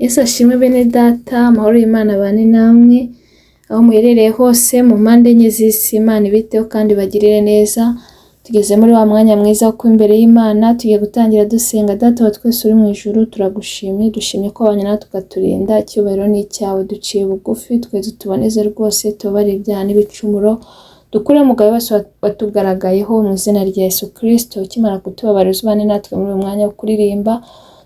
Yesu ashimwe bene data, amahoro y'Imana abane namwe aho muherereye hose mu mpande enye z'isi. Imana ibiteho kandi bagirire neza. Tugeze muri wa mwanya mwiza wo imbere y'Imana, tugiye gutangira dusenga. Data wa twese uri mu ijuru, turagushimye, dushimye ko wabanye natwe ukaturinda. Icyubahiro ni icyawe, duciye bugufi, twese tuboneze rwose, tubabarire ibyaha n'ibicumuro, dukure mu gahe wese watugaragayeho mu izina rya Yesu Kristo. Ukimara kutubabarira ubane natwe muri uyu mwanya wo kuririmba,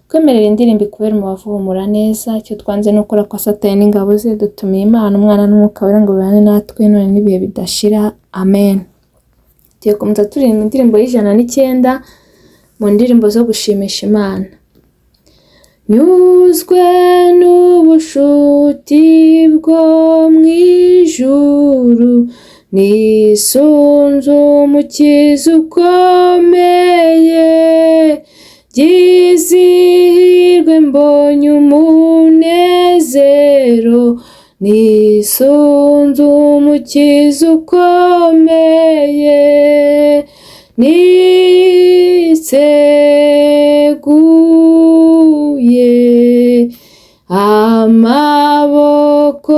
twemerera indirimbo ikubera umubavu humura neza. Icyo twanze no gukora kwa Satani n'ingabo ze, dutumiye Imana, Umwana n'Umwuka Wera ngo bibane natwe none n'ibihe bidashira. Amen. Tugiye gukomeza turirimba indirimbo y'109 mu ndirimbo zo gushimisha Imana. Nyuzwe n'ubushuti bwo mwijuru, nisunze umukiza ukomeye, gizihirwe mbonye umunezero, nisunze umukiza ukomeye, niseguye amaboko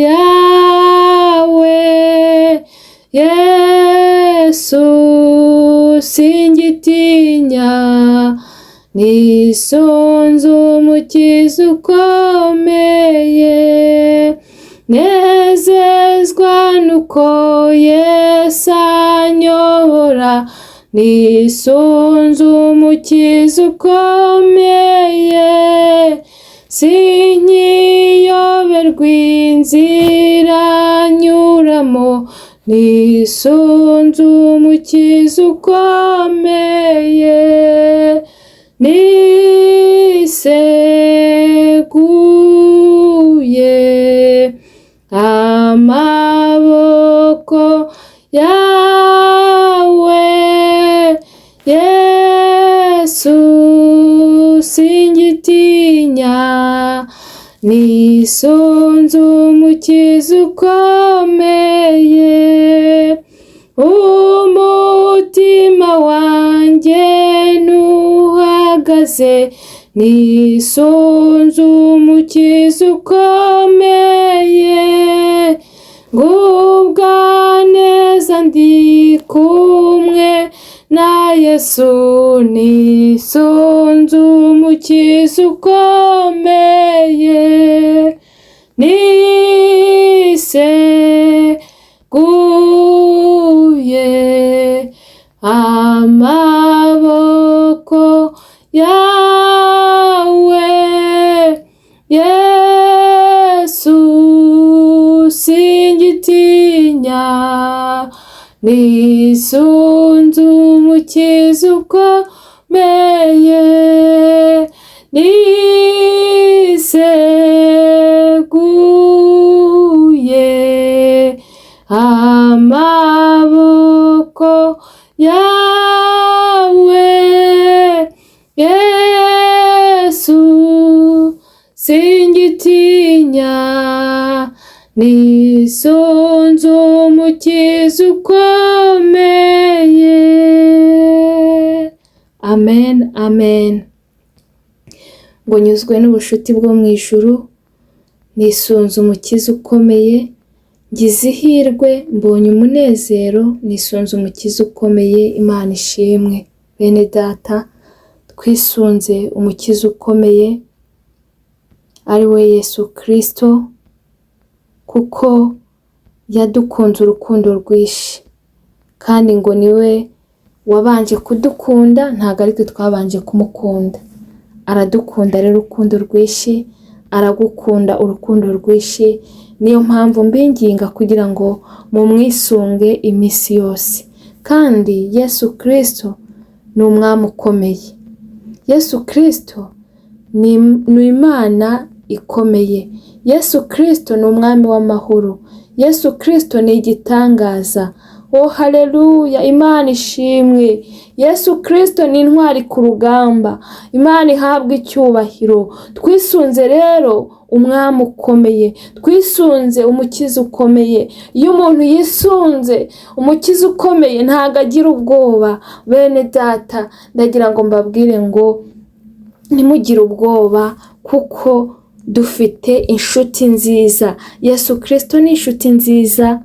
yawe Yesu, singitinya, nisunze umukiza ukomeye, nezezwa nuko Yesu anyobora, nisunze umukiza ukomeye, sinkiyoberwa inzira nyuramo, nisunze umukiza ukomeye, niseguye amaboko yawe Yesu, singitinya, nisunze umukiza ukomeye, umutima wanjye nuhagaze, nisunze umukiza ukomeye, ngubwa neza ndi kumwe na Yesu, nisunze umukiza ukomeye, niseguye amaboko yawe Yesu, singitinya, nisunze umukiza ukomeye, niseguye amaboko yawe Yesu, singitinya, nisunze umukiza ukomeye. Amen, amen. Ngo nyuzwe n'ubushuti bwo mu ijuru, nisunze umukiza ukomeye, ngizihirwe mbonye umunezero, nisunze umukiza ukomeye. Imana ishimwe. Bene data, twisunze umukiza ukomeye ari we Yesu Kristo, kuko yadukunze urukundo rwinshi, kandi ngo niwe wabanje kudukunda, ntabwo ari twe twabanje kumukunda. Aradukunda rero urukundo rwinshi, aragukunda urukundo rwinshi. Niyo mpamvu mbinginga kugira ngo mumwisunge iminsi yose. Kandi Yesu Kristo ni umwami ukomeye. Yesu Kristo ni Imana ikomeye. Yesu Kristo ni umwami w'amahoro. Yesu Kristo ni igitangaza. Oh haleluya, Imana ishimwe. Yesu Kristo ni intwari ku rugamba. Imana ihabwe icyubahiro. Twisunze rero umwami ukomeye, twisunze umukiza ukomeye. Iyo umuntu yisunze umukiza ukomeye ntago agira ubwoba. Bene data, ndagira ngo mbabwire ngo ntimugire ubwoba, kuko dufite inshuti nziza. Yesu Kristo ni inshuti nziza.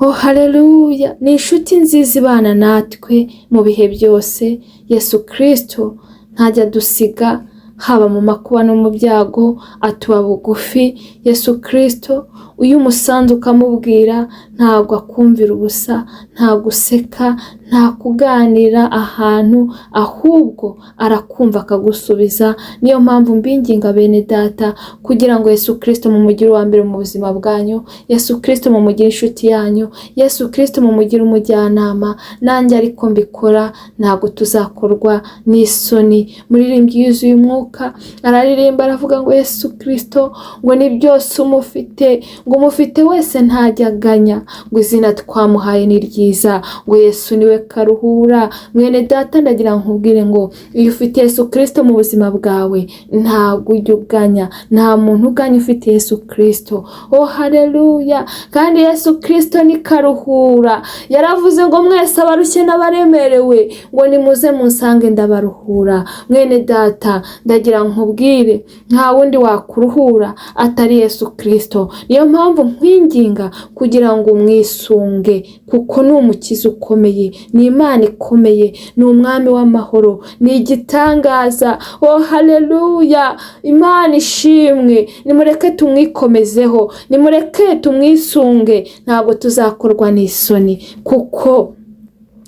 Oh haleluya, ni inshuti nziza ibana natwe mu bihe byose. Yesu Kristo ntajya dusiga, haba mu makuba no mu byago, atuba bugufi. Yesu Kristo uyu umusanze ukamubwira ntabwo akumvira ubusa, nta guseka, nta kuganira ahantu, ahubwo arakumva akagusubiza. Niyo mpamvu mbinginga bene data kugira ngo Yesu Kristo mumugire uwa mbere mu buzima bwanyu, Yesu Kristo mumugire inshuti yanyu, Yesu Kristo mumugire umujyanama. Nanjye ariko mbikora ntabwo tuzakorwa n'isoni. Muririmbyi yuzuye umwuka araririmba aravuga ngo Yesu Kristo ngo ni byose umufite, ngo umufite wese ntajyaganya, ngo izina twamuhaye ni ryiza, ngo Yesu niwe karuhura. Mwene data ndagira nkubwire ngo iyo ufite Yesu Kristo mu buzima bwawe ntabwo ujya uganya, nta muntu uganya ufite Yesu Kristo. Oh haleluya, kandi Yesu Kristo ni karuhura. Yaravuze ngo mwese abarushye n'abaremerewe ngo nimuze munsange ndabaruhura. Mwene data ndagira nkubwire nta wundi wakuruhura atari Yesu Kristo. Niyo mpamvu nkwinginga kugira ngo umwisunge, kuko ni umukiza ukomeye, ni Imana ikomeye, ni umwami w'amahoro, ni igitangaza. Oh haleluya, Imana ishimwe. Nimureke tumwikomezeho, nimureke tumwisunge, ntabwo tuzakorwa n'isoni, kuko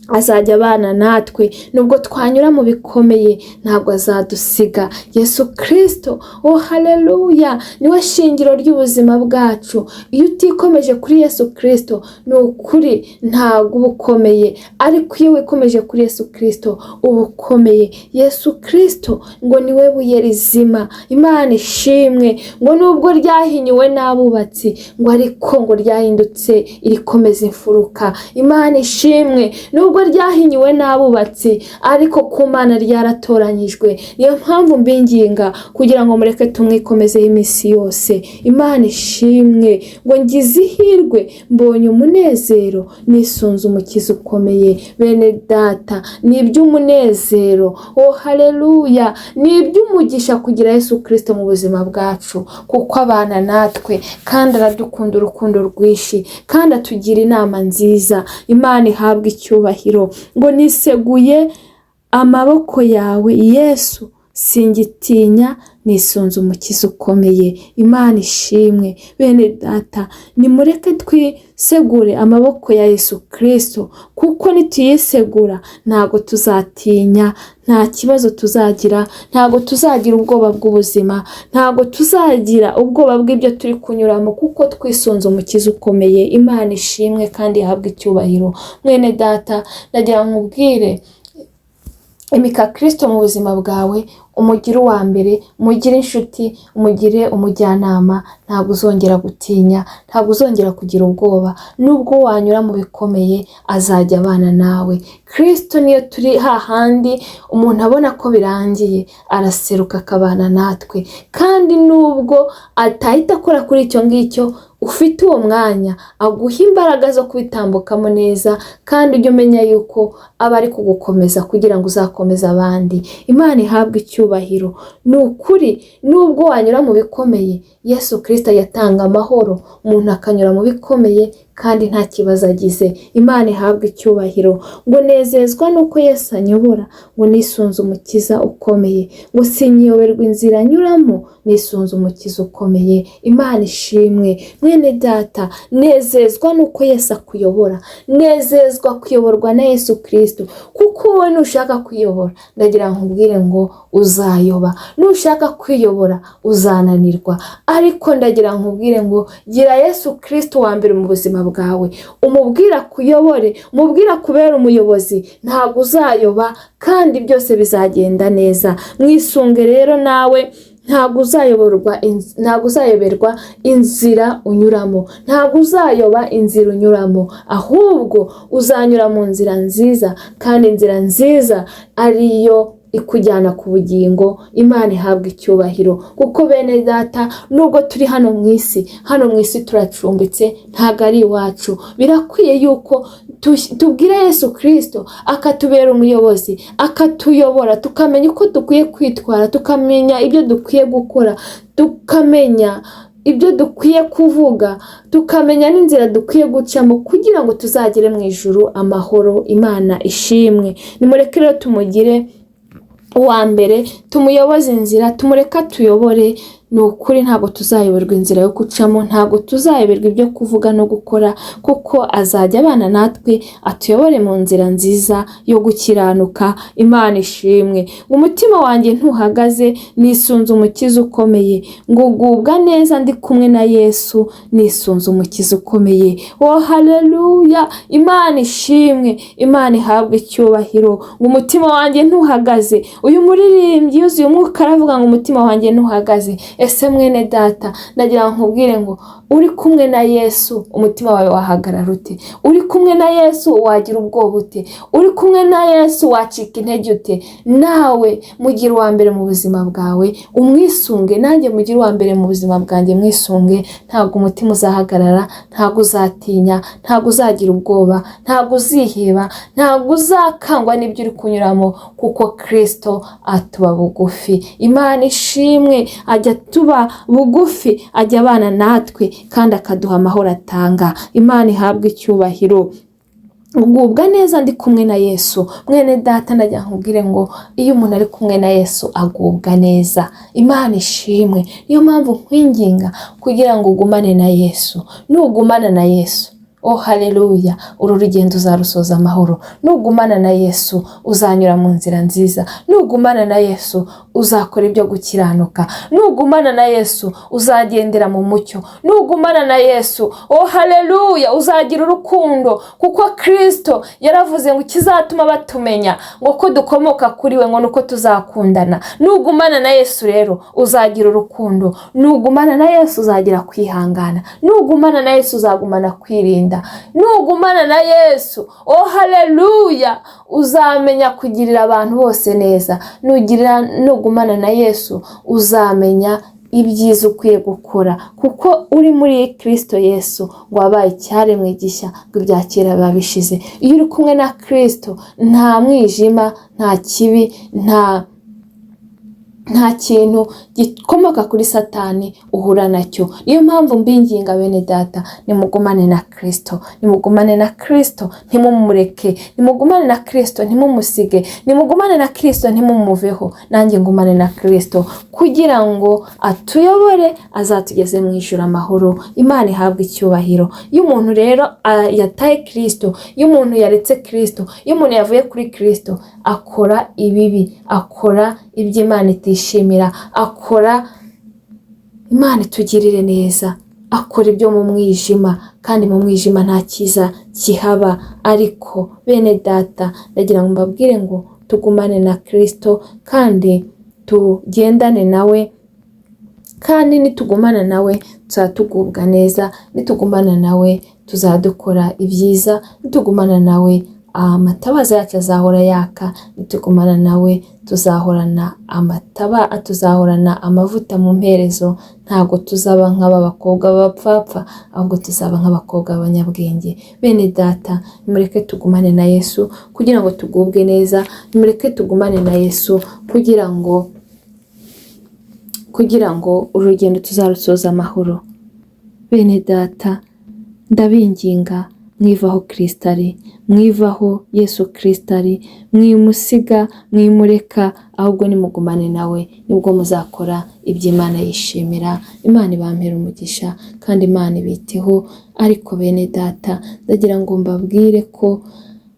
azajya abana natwe. Nubwo twanyura mu bikomeye ntabwo azadusiga. Yesu Kristo, oh haleluya, niwe shingiro ry'ubuzima bwacu. Iyo utikomeje kuri Yesu Kristo ni ukuri ntabwo uba ukomeye, ariko iyo wikomeje kuri Yesu Kristo uba ukomeye. Yesu Kristo ngo niwe buye rizima. Imana ishimwe, ngo nubwo ryahinyuwe n'abubatsi ngo ariko ngo ryahindutse irikomeza imfuruka. Imana ishimwe, nubwo ryahinyuwe n'abubatsi ariko ku Mana ryaratoranyijwe. Niyo mpamvu mbinginga kugira ngo mureke tumwikomezeho iminsi yose. Imana ishimwe, ngo ngize ihirwe mbonye umunezero nisunze umukiza ukomeye. Bene data, ni iby'umunezero, oh haleluya, ni iby'umugisha kugira Yesu Kristo mu buzima bwacu, kuko abana natwe kandi aradukunda urukundo rwinshi, kandi atugira inama nziza. Imana ihabwa icyubahiro. Ngo niseguye amaboko yawe Yesu, singitinya, nisunze umukiza ukomeye. Imana ishimwe. Bene data, nimureke twisegure amaboko ya Yesu Kristo, kuko nituyisegura ntabwo tuzatinya, nta kibazo tuzagira, ntabwo tuzagira ubwoba bw'ubuzima, ntabwo tuzagira ubwoba bw'ibyo turi kunyuramo, kuko twisunze umukiza ukomeye. Imana ishimwe kandi ihabwe icyubahiro. Mwene data, ndagira nkubwire imika Kristo mu buzima bwawe, umugire uwa mbere, umugire inshuti, umugire umujyanama. Ntabwo uzongera gutinya, ntabwo uzongera kugira ubwoba. Nubwo wanyura mu bikomeye azajya abana nawe. Kristo niyo turi hahandi umuntu abona ko birangiye araseruka akabana natwe, kandi nubwo atahita akora kuri icyo ngicyo, ufite uwo mwanya aguha imbaraga zo kubitambukamo neza, kandi ujye umenya yuko aba ari kugukomeza kugira ngo uzakomeze abandi. Imana ihabwe icyubahiro. Ni ukuri nubwo wanyura mu bikomeye, Yesu Kristo yatanga amahoro, umuntu akanyura mu bikomeye kandi nta kibazo agize. Imana ihabwe icyubahiro. Ngo nezezwa nuko Yesu anyobora, ngo nisunze umukiza ukomeye, ngo sinyoberwa inzira anyuramo, nisunze umukiza ukomeye. Imana ishimwe. Mwene data, nezezwa nuko Yesu akuyobora, nezezwa kuyoborwa na Yesu Kristo, kuko wowe nushaka kwiyobora ndagira nkubwire ngo uzayoba, nushaka kwiyobora uzananirwa, ariko ndagira nkubwire ngo gira Yesu Kristo wa mbere mu buzima bwawe, umubwira kuyobore, umubwira kubera umuyobozi, ntabwo uzayoba kandi byose bizagenda neza. Mwisunge rero nawe, ntabwo uzayoberwa inzira unyuramo, ntabwo uzayoba inzira unyuramo, ahubwo uzanyura mu nzira nziza, kandi inzira nziza ariyo ikujyana ku bugingo. Imana ihabwa icyubahiro, kuko bene data nubwo turi hano mu isi turacumbitse, ntago ari iwacu. Birakwiye yuko tubwira Yesu Kristo akatubera umuyobozi, akatuyobora, tukamenya uko dukwiye kwitwara, tukamenya ibyo dukwiye gukora, tukamenya ibyo dukwiye kuvuga, tukamenya n'inzira dukwiye gucamo kugira ngo tuzagere mu ijuru amahoro. Imana ishimwe. Nimureke rero tumugire uwa mbere, tumuyoboze inzira, tumureka tuyobore. Ni ukuri ntabwo tuzayoberwa inzira yo gucamo, ntabwo tuzayoberwa ibyo kuvuga no gukora, kuko azajya abana natwe, atuyobore mu nzira nziza yo gukiranuka. Imana ishimwe. Umutima wanjye ntuhagaze, nisunze umukiza ukomeye, ngugubwa neza ndi kumwe na Yesu, nisunze umukiza ukomeye. Oh haleluya! Imana ishimwe, Imana ihabwe icyubahiro. Umutima wanjye ntuhagaze. Uyu muririmbyi yuzuye umwuka aravuga ngo umutima wanjye ntuhagaze. Ese mwene data, nagira nkubwire ngo uri kumwe na Yesu, umutima wawe wahagarara ute? Uri kumwe na Yesu wagira ubwoba ute? Uri kumwe na Yesu wacika intege ute? Nawe mugira uwa mbere mu buzima bwawe, umwisunge. Nanjye mugira uwa mbere mu buzima bwanjye, mwisunge. Ntabwo umutima uzahagarara, ntabwo uzatinya, ntabwo uzagira ubwoba, ntabwo uziheba, ntabwo uzakangwa n'ibyo uri kunyuramo, kuko Kristo atuba bugufi. Imana ishimwe, ajya tuba bugufi, ajya abana natwe, kandi akaduha amahoro atanga. Imana ihabwe icyubahiro. Ngubwa neza ndi kumwe na Yesu. Mwene data, najya nkubwire ngo iyo umuntu ari kumwe na Yesu agubwa neza. Imana ishimwe. Niyo mpamvu nkwinginga kugira ngo ugumane na Yesu. Nugumana na Yesu, oh haleluya, uru rugendo uzarusoza amahoro. Nugumana na Yesu uzanyura mu nzira nziza. Nugumana na Yesu uzakora ibyo gukiranuka. Nugumana na Yesu uzagendera mu mucyo. Nugumana na Yesu, oh haleluya, uzagira urukundo, kuko Kristo yaravuze ngo kizatuma batumenya ngo ko dukomoka kuri we ngo nuko tuzakundana. Nugumana na Yesu rero uzagira urukundo. Nugumana na Yesu uzagira kwihangana. Nugumana na Yesu uzagumana kwirinda. Nugumana na Yesu, oh haleluya, uzamenya kugirira abantu bose neza. Nugumana na Yesu uzamenya ibyiza ukwiye gukora, kuko uri muri Kristo Yesu ngo wabaye icyaremwe gishya, ngo ibya kera biba bishize. Iyo uri kumwe na Kristo nta mwijima, nta kibi, nta kintu gikomoka kuri Satani uhura nacyo. Niyo mpamvu mbinginga bene data, nimugumane na Kristo, nimugumane na Kristo, ntimumureke. Nimugumane na Kristo, ntimumusige. Nimugumane na Kristo, ntimumuveho. Nanjye ngumane na Kristo kugira ngo atuyobore, azatugeze mu ijuru amahoro. Imana ihabwe icyubahiro. Iyo umuntu rero yataye Kristo, iyo umuntu yaretse Kristo, iyo umuntu yavuye kuri Kristo, akora ibibi, akora ibyo Imana itishimira, akora, Imana itugirire neza, akora ibyo mu mwijima, kandi mu mwijima nta cyiza kihaba. Ariko bene data, ndagira ngo mbabwire ngo tugumane na Kristo kandi tugendane nawe, kandi nitugumana nawe tuzatugubwa neza. Nitugumana nawe tuzadukora ibyiza. Nitugumana nawe amatabaza yacu azahora yaka. Nitugumana nawe tuzahorana tuzahorana amavuta mu mperezo. Ntabwo tuzaba nk'abakobwa b'abapfapfa, ahubwo tuzaba nk'abakobwa b'abanyabwenge. Bene data, nimureke tugumane na Yesu kugira ngo tugubwe neza. Nimureke tugumane na Yesu kugira ngo urugendo tuzarusoza amahoro. Bene data, ndabinginga, mwivaho Kristo ari, mwivaho Yesu Kristo ari, mwimusiga, mwimureka, ahubwo nimugumane nawe, nibwo muzakora ibyo Imana yishimira. Imana ibampera umugisha kandi Imana ibiteho. Ariko bene data, ndagira ngo mbabwire ko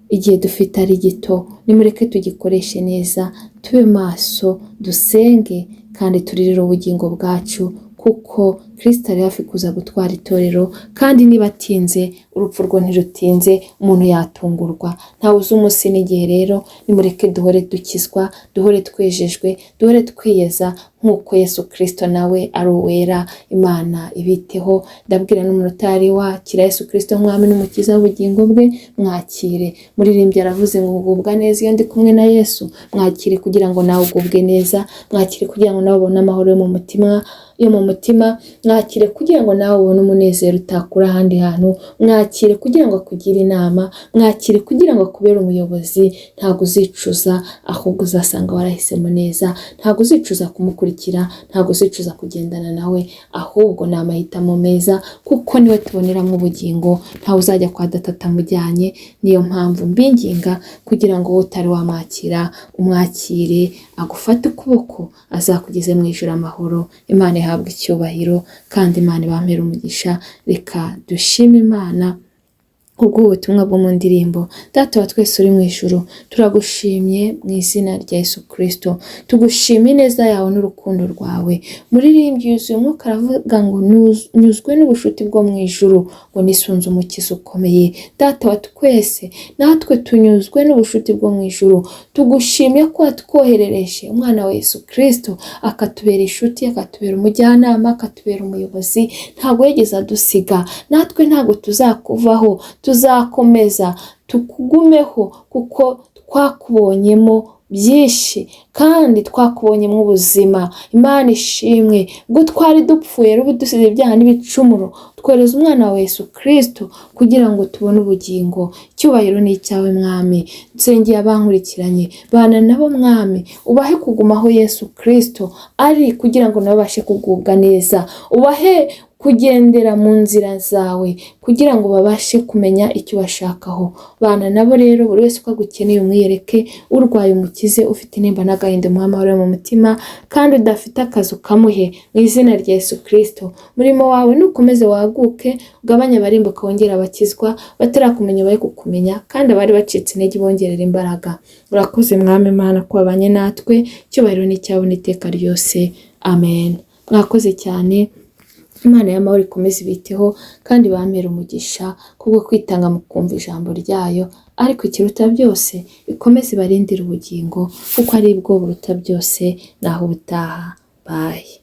igihe dufite ari gito, nimureke tugikoreshe neza, tube maso, dusenge kandi turirire ubugingo bwacu, kuko Kristo ari hafi kuza gutwara itorero, kandi niba atinze urupfu rwo ntirutinze, umuntu yatungurwa, ntawe uzi umunsi n'igihe. Rero nimureke duhore dukizwa, duhore twejejwe, duhore twiyeza nk'uko Yesu Kristo nawe ari uwera. Imana ibiteho. Ndabwira n'umuntu utari wakira Yesu Kristo nk'umwami n'umukiza w'ubugingo bwe, mwakire. Muririmbyi aravuze ngo ugubwa neza iyo ndi kumwe na Yesu. Mwakire kugira ngo nawe ugubwe neza, mwakire kugira ngo nawe ubone amahoro yo mu mutima, mwakire kugira ngo nawe ubone umunezero utakura ahandi hantu, mwakire kugira ngo akugire inama, mwakire kugira ngo akubere umuyobozi. Ntabwo uzicuza, ahubwo uzasanga warahisemo neza. Ntabwo uzicuza kumukurikira, ntabwo uzicuza kugendana nawe, ahubwo ni amahitamo meza, kuko niwe tuboneramo ubugingo. Ntawe uzajya kwa Data atamujyanye. Niyo mpamvu mbinginga kugira ngo utari wamwakira umwakire, agufate ukuboko, azakugeze mu ijuru amahoro. Imana ihabwa icyubahiro, kandi Imana ibampere umugisha. Reka dushime Imana kubw'ubutumwa bwo mu ndirimbo. Data wa twese uri mu ijuru, turagushimye mu izina rya Yesu Kristo. Tugushimiye neza yawe n'urukundo rwawe. Muririmbyi yuzuye umwuka aravuga ngo nyuzwe n'ubushuti bwo mu ijuru, ngo nisunze umukiza ukomeye. Data wa twese, natwe tunyuzwe n'ubushuti bwo mu ijuru. Tugushimiye ko watwoherereje umwana wa Yesu Kristo, akatubera inshuti, akatubera umujyanama, akatubera umuyobozi. Ntabwo yigeze adusiga. Natwe ntabwo tuzakuvaho, tuzakomeza tukugumeho, kuko twakubonyemo byinshi kandi twakubonyemo ubuzima. Imana ishimwe, ubwo twari dupfuye rubu dusize ibyaha n'ibicumuro, twohereza umwana wa Yesu Kristo kugira ngo tubone ubugingo. Icyubahiro ni icyawe Mwami. Nsengeye abankurikiranye, bana nabo Mwami, ubahe kugumaho Yesu Kristo ari, kugira ngo nabo babashe kugubwa neza. Ubahe kugendera mu nzira zawe, kugira ngo babashe kumenya icyo bashakaho. Bana nabo rero, buri wese uko agukeneye umwiyereke, urwaye umukize, ufite intimba n'agahinda umuhe amahoro mu mutima, kandi udafite akazi ukamuhe mu izina rya Yesu Kristo. Umurimo wawe nukomeze waguke, ugabanye abarimbuka wongera abakizwa, batarakumenya bahe kukumenya, kandi abari bacitse intege bongerera imbaraga. Urakoze Mwami Imana ko wabanye natwe. Icyubahiro ni cyawe n'iteka ryose. Amen. Mwakoze cyane. Imana y'amahoro ikomeze ibiteho, kandi bampere umugisha kubwo kwitanga mu kumva ijambo ryayo, ariko ikiruta byose ikomeze ibarindire ubugingo, kuko ari bwo buruta byose. Naho ubutaha. Bye.